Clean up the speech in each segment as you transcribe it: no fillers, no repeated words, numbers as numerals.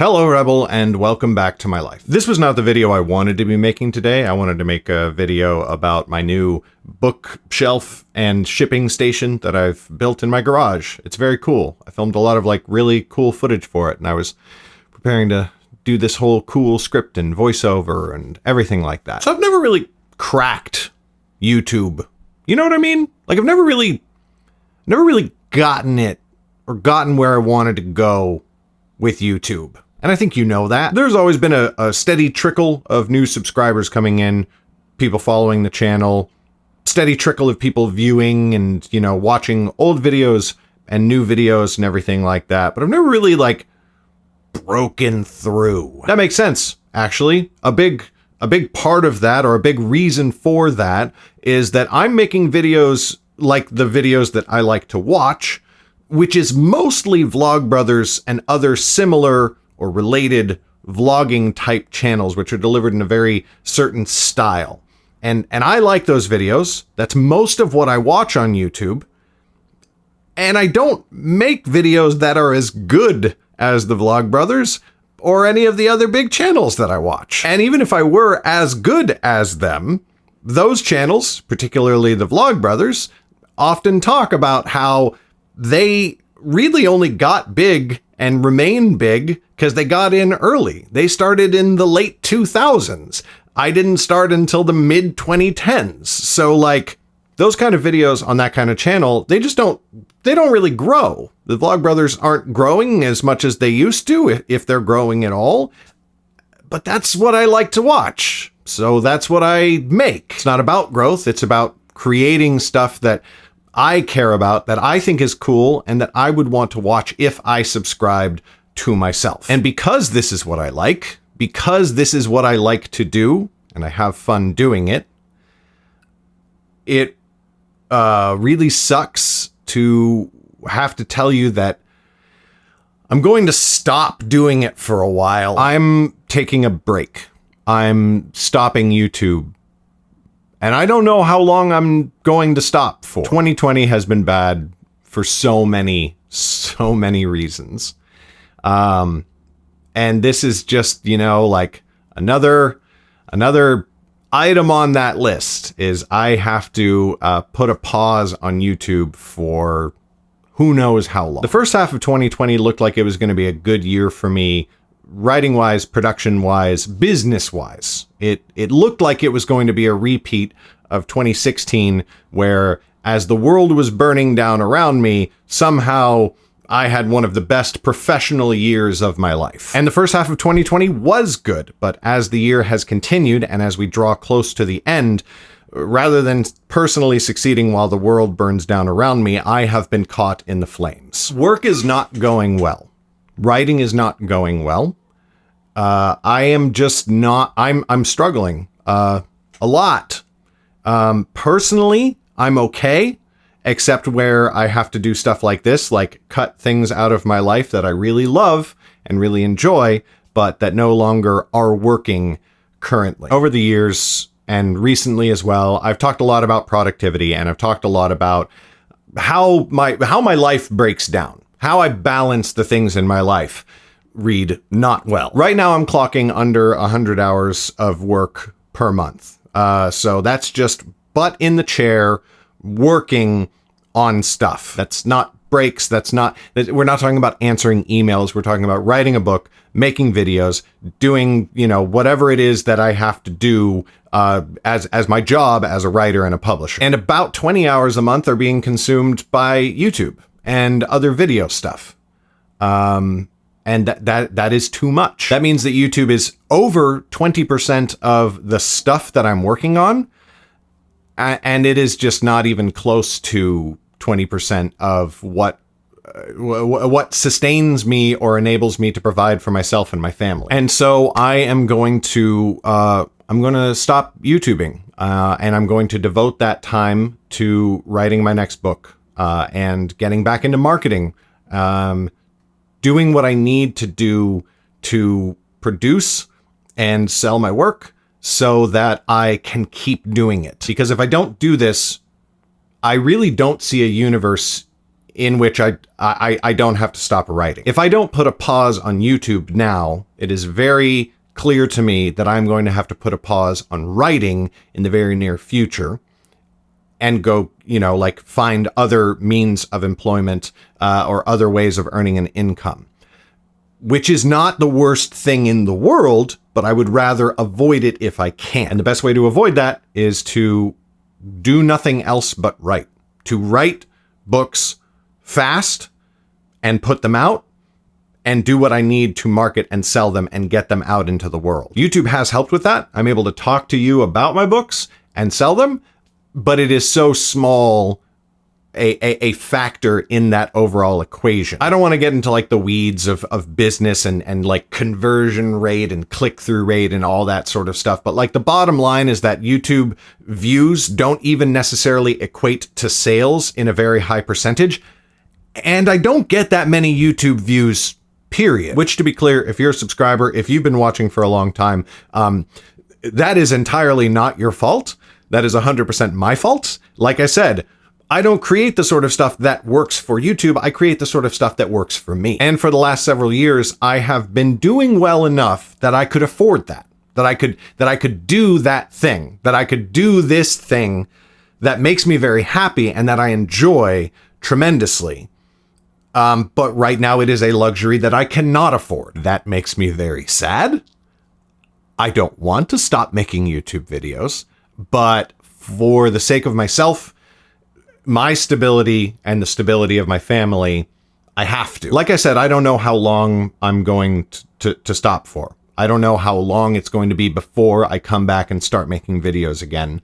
Hello, Rebel, and welcome back to my life. This was not the video I wanted to be making today. I wanted to make a video about my new bookshelf and shipping station that I've built in my garage. It's very cool. I filmed a lot of really cool footage for it, and I was preparing to do this whole cool script and voiceover and everything like that. So I've never really cracked YouTube. You know what I mean? I've never really gotten it or gotten where I wanted to go with YouTube. And I think you know that. There's always been a steady trickle of new subscribers coming in, people following the channel, steady trickle of people viewing and, watching old videos and new videos and everything like that. But I've never really, broken through. That makes sense, actually. A big part of that, or a big reason for that, is that I'm making videos like the videos that I like to watch, which is mostly Vlogbrothers and other similar or related vlogging type channels, which are delivered in a very certain style. And I like those videos. That's most of what I watch on YouTube. And I don't make videos that are as good as the Vlogbrothers or any of the other big channels that I watch. And even if I were as good as them, those channels, particularly the Vlogbrothers, often talk about how they really only got big and remain big because they got in early. They started in the late 2000s. I didn't start until the mid 2010s. So those kind of videos on that kind of channel, they don't really grow. The Vlogbrothers aren't growing as much as they used to, if they're growing at all. But that's what I like to watch. So that's what I make. It's not about growth. It's about creating stuff that I care about, that I think is cool, and that I would want to watch if I subscribed to myself. And because this is what I like, because this is what I like to do, and I have fun doing it, it really sucks to have to tell you that I'm going to stop doing it for a while. I'm taking a break. I'm stopping YouTube. And I don't know how long I'm going to stop for. 2020 has been bad for so many reasons. And this is just, another item on that list is I have to put a pause on YouTube for who knows how long. The first half of 2020 looked like it was going to be a good year for me, writing-wise, production-wise, business-wise. It looked like it was going to be a repeat of 2016, where as the world was burning down around me, somehow I had one of the best professional years of my life. And the first half of 2020 was good, but as the year has continued and as we draw close to the end, rather than personally succeeding while the world burns down around me, I have been caught in the flames. Work is not going well. Writing is not going well. I am just not, I'm struggling, a lot. Personally, I'm okay, except where I have to do stuff like this, like cut things out of my life that I really love and really enjoy, but that no longer are working currently. Over the years, and recently as well, I've talked a lot about productivity, and I've talked a lot about how my life breaks down, how I balance the things in my life. Read not well. Right now I'm clocking under 100 hours of work per month. So that's just butt in the chair, working on stuff. That's not breaks. We're not talking about answering emails. We're talking about writing a book, making videos, doing, whatever it is that I have to do as my job as a writer and a publisher. And about 20 hours a month are being consumed by YouTube and other video stuff. And that is too much. That means that YouTube is over 20% of the stuff that I'm working on. And it is just not even close to 20% of what sustains me or enables me to provide for myself and my family. And so I am going to stop YouTubing, and I'm going to devote that time to writing my next book, and getting back into marketing, doing what I need to do to produce and sell my work so that I can keep doing it. Because if I don't do this, I really don't see a universe in which I don't have to stop writing. If I don't put a pause on YouTube now, it is very clear to me that I'm going to have to put a pause on writing in the very near future and go, like find other means of employment or other ways of earning an income, which is not the worst thing in the world, but I would rather avoid it if I can. And the best way to avoid that is to do nothing else but write. To write books fast and put them out and do what I need to market and sell them and get them out into the world. YouTube has helped with that. I'm able to talk to you about my books and sell them, but it is so small a factor in that overall equation. I don't want to get into like the weeds of business and like conversion rate and click-through rate and all that sort of stuff. But like the bottom line is that YouTube views don't even necessarily equate to sales in a very high percentage. And I don't get that many YouTube views, period. Which, to be clear, if you're a subscriber, if you've been watching for a long time, that is entirely not your fault. That is 100% my fault. Like I said, I don't create the sort of stuff that works for YouTube. I create the sort of stuff that works for me. And for the last several years, I have been doing well enough that I could afford that. That I could do that thing. That I could do this thing that makes me very happy and that I enjoy tremendously. But right now it is a luxury that I cannot afford. That makes me very sad. I don't want to stop making YouTube videos, but for the sake of myself, my stability and the stability of my family, I have to. Like I said, I don't know how long I'm going to stop for. I don't know how long it's going to be before I come back and start making videos again.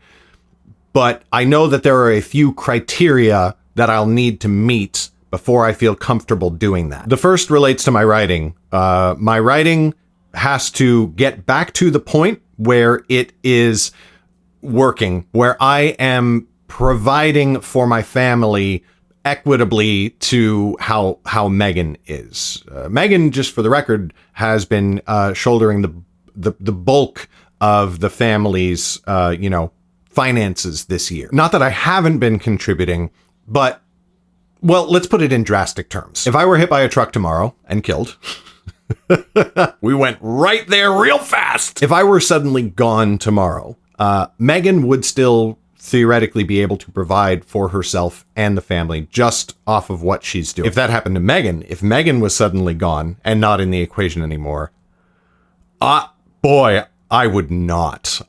But I know that there are a few criteria that I'll need to meet before I feel comfortable doing that. The first relates to my writing. My writing has to get back to the point where it is working, where I am providing for my family equitably to how Megan is. Megan, just for the record, has been shouldering the bulk of the family's finances this year. Not that I haven't been contributing, but well, let's put it in drastic terms. If I were hit by a truck tomorrow and killed, we went right there real fast. If I were suddenly gone tomorrow, Megan would still theoretically be able to provide for herself and the family just off of what she's doing. If that happened to Megan, if Megan was suddenly gone and not in the equation anymore, boy, I would not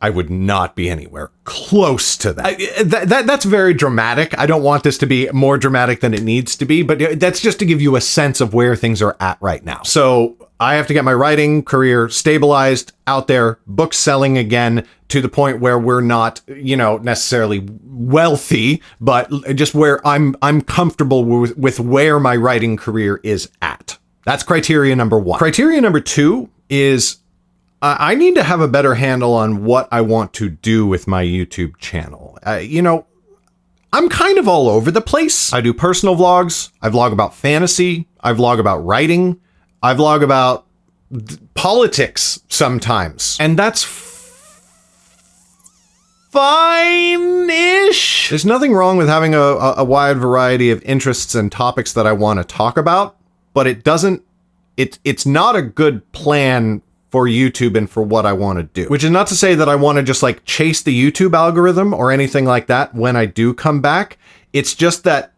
be anywhere close to that. That's very dramatic. I don't want this to be more dramatic than it needs to be, but that's just to give you a sense of where things are at right now. So I have to get my writing career stabilized, out there, books selling again, to the point where we're not, necessarily wealthy, but just where I'm comfortable with where my writing career is at. That's criteria number one. Criteria number two is I need to have a better handle on what I want to do with my YouTube channel. I'm kind of all over the place. I do personal vlogs. I vlog about fantasy. I vlog about writing. I vlog about politics sometimes. And that's fine-ish. There's nothing wrong with having a wide variety of interests and topics that I want to talk about, but it's not a good plan for YouTube and for what I want to do. Which is not to say that I want to just like chase the YouTube algorithm or anything like that when I do come back. It's just that,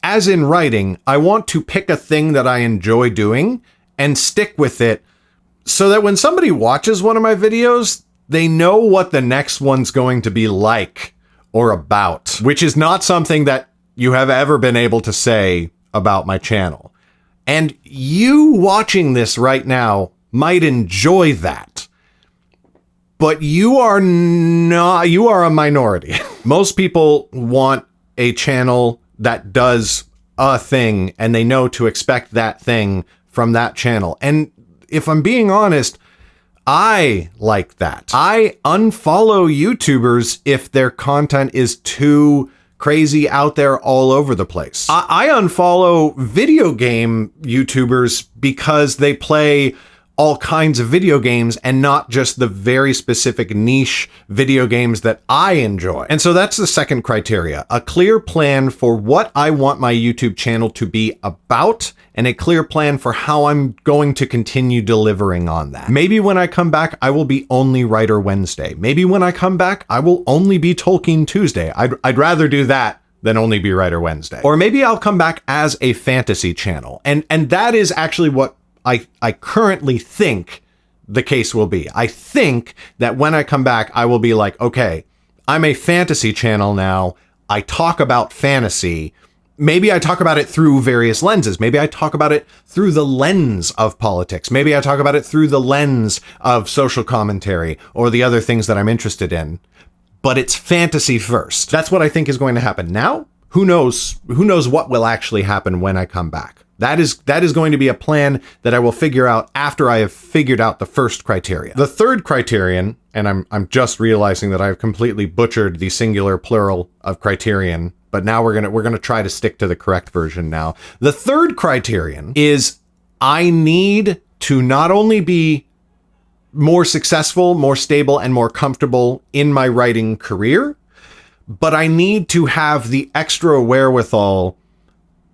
as in writing, I want to pick a thing that I enjoy doing and stick with it so that when somebody watches one of my videos, they know what the next one's going to be like or about, which is not something that you have ever been able to say about my channel. And you watching this right now might enjoy that, but you are a minority. Most people want a channel that does a thing and they know to expect that thing from that channel. And if I'm being honest, I like that. I unfollow YouTubers if their content is too crazy out there all over the place. I unfollow video game YouTubers because they play all kinds of video games and not just the very specific niche video games that I enjoy. And so that's the second criteria, a clear plan for what I want my YouTube channel to be about and a clear plan for how I'm going to continue delivering on that. Maybe when I come back, I will be only Writer Wednesday. Maybe when I come back, I will only be Tolkien Tuesday. I'd rather do that than only be Writer Wednesday. Or maybe I'll come back as a fantasy channel. And that is actually what I currently think the case will be. I think that when I come back, I will be like, okay, I'm a fantasy channel now. I talk about fantasy. Maybe I talk about it through various lenses. Maybe I talk about it through the lens of politics. Maybe I talk about it through the lens of social commentary or the other things that I'm interested in. But it's fantasy first. That's what I think is going to happen. Now, who knows what will actually happen when I come back. That is going to be a plan that I will figure out after I have figured out the first criteria. The third criterion, and I'm just realizing that I've completely butchered the singular plural of criterion, but now we're gonna try to stick to the correct version now. The third criterion is I need to not only be more successful, more stable, and more comfortable in my writing career, but I need to have the extra wherewithal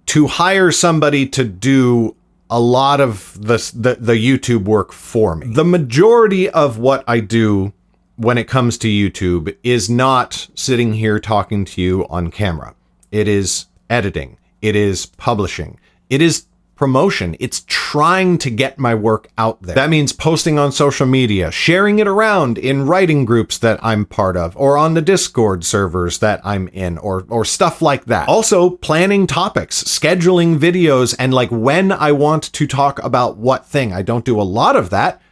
to hire somebody to do a lot of the YouTube work for me. The majority of what I do when it comes to YouTube is not sitting here talking to you on camera. It is editing. It is publishing. It is promotion. It's trying to get my work out there. That means posting on social media, sharing it around in writing groups that I'm part of, or on the Discord servers that I'm in, or stuff like that. Also, planning topics, scheduling videos, and like when I want to talk about what thing. I don't do a lot of that.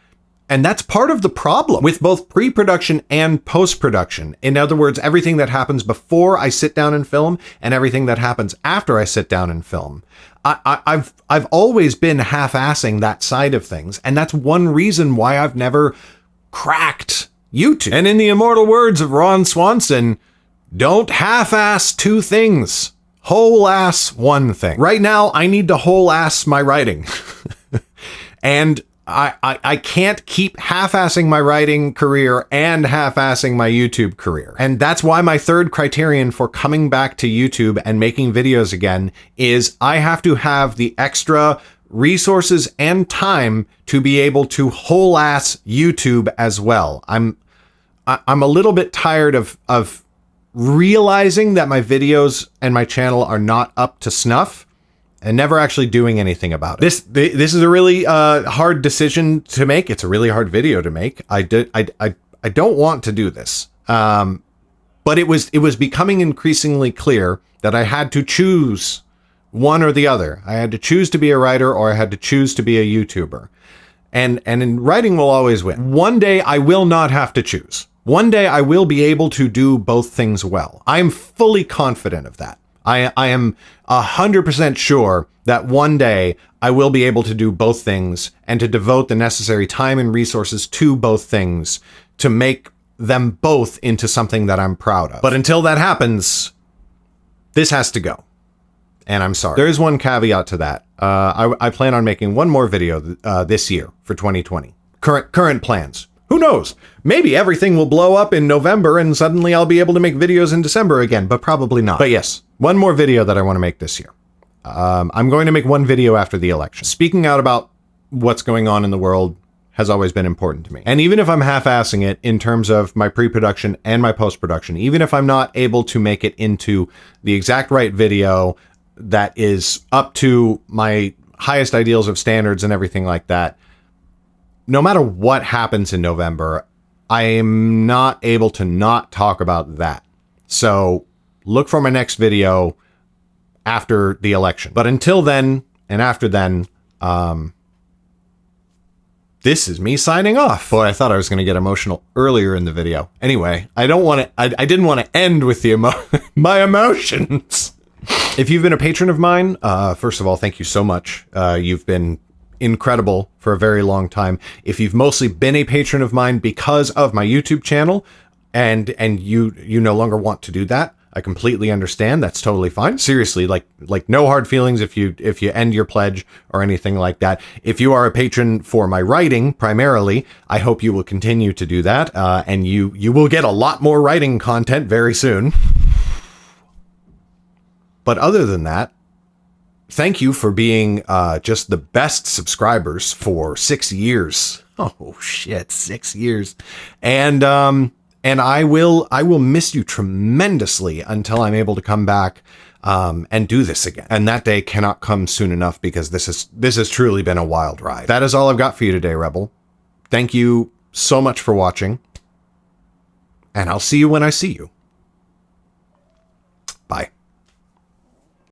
And that's part of the problem with both pre-production and post-production. In other words, everything that happens before I sit down and film and everything that happens after I sit down and film. I've always been half-assing that side of things. And that's one reason why I've never cracked YouTube. And in the immortal words of Ron Swanson, don't half-ass two things. Whole-ass one thing. Right now, I need to whole-ass my writing. And I can't keep half-assing my writing career and half-assing my YouTube career. And that's why my third criterion for coming back to YouTube and making videos again is I have to have the extra resources and time to be able to whole-ass YouTube as well. I'm a little bit tired of realizing that my videos and my channel are not up to snuff and never actually doing anything about it. This is a really hard decision to make. It's a really hard video to make. I don't want to do this. But it was becoming increasingly clear that I had to choose one or the other. I had to choose to be a writer or I had to choose to be a YouTuber. And in writing will always win. One day I will not have to choose. One day I will be able to do both things well. I am fully confident of that. I am 100% sure that one day I will be able to do both things and to devote the necessary time and resources to both things to make them both into something that I'm proud of. But until that happens, this has to go. And I'm sorry. There is one caveat to that. I plan on making one more video this year for 2020. Current plans. Who knows? Maybe everything will blow up in November and suddenly I'll be able to make videos in December again, but probably not. But yes, one more video that I want to make this year. I'm going to make one video after the election. Speaking out about what's going on in the world has always been important to me. And even if I'm half-assing it in terms of my pre-production and my post-production, even if I'm not able to make it into the exact right video that is up to my highest ideals of standards and everything like that, no matter what happens in November, I am not able to not talk about that. So look for my next video after the election. But until then, and after then, this is me signing off. Boy, I thought I was going to get emotional earlier in the video. Anyway, I didn't want to end with the my emotions. If you've been a patron of mine, first of all, thank you so much. You've been incredible for a very long time. If you've mostly been a patron of mine because of my YouTube channel and you no longer want to do that, I completely understand. That's totally fine. Seriously, like no hard feelings if you end your pledge or anything like that. If you are a patron for my writing primarily, I hope you will continue to do that, and you will get a lot more writing content very soon. But other than that, thank you for being just the best subscribers for 6 years. Oh shit, 6 years. And I will miss you tremendously until I'm able to come back and do this again. And that day cannot come soon enough, because this has truly been a wild ride. That is all I've got for you today, Rebel. Thank you so much for watching, and I'll see you when I see you. Bye.